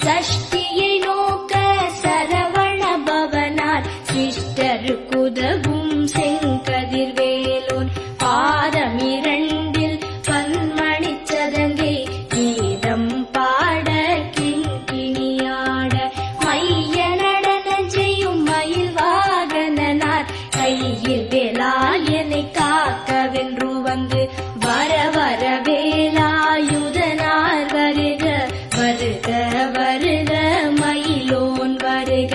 சஷ்டியை நோக்க சரவண பவனார் சிஷ்டருக்குதவும் செங்கதிர்வேலோன் பாதமிரண்டில் பன்மணி சதங்கை கீதம் பாட கிண்கிணியாட மைய நடன செய்யும் மயில் வாகனனார் கையில் வேலாயனை காக்கவென்று வந்து வர வர வேலாயுதனார் வருக வருக வருக மயிலோன் வருக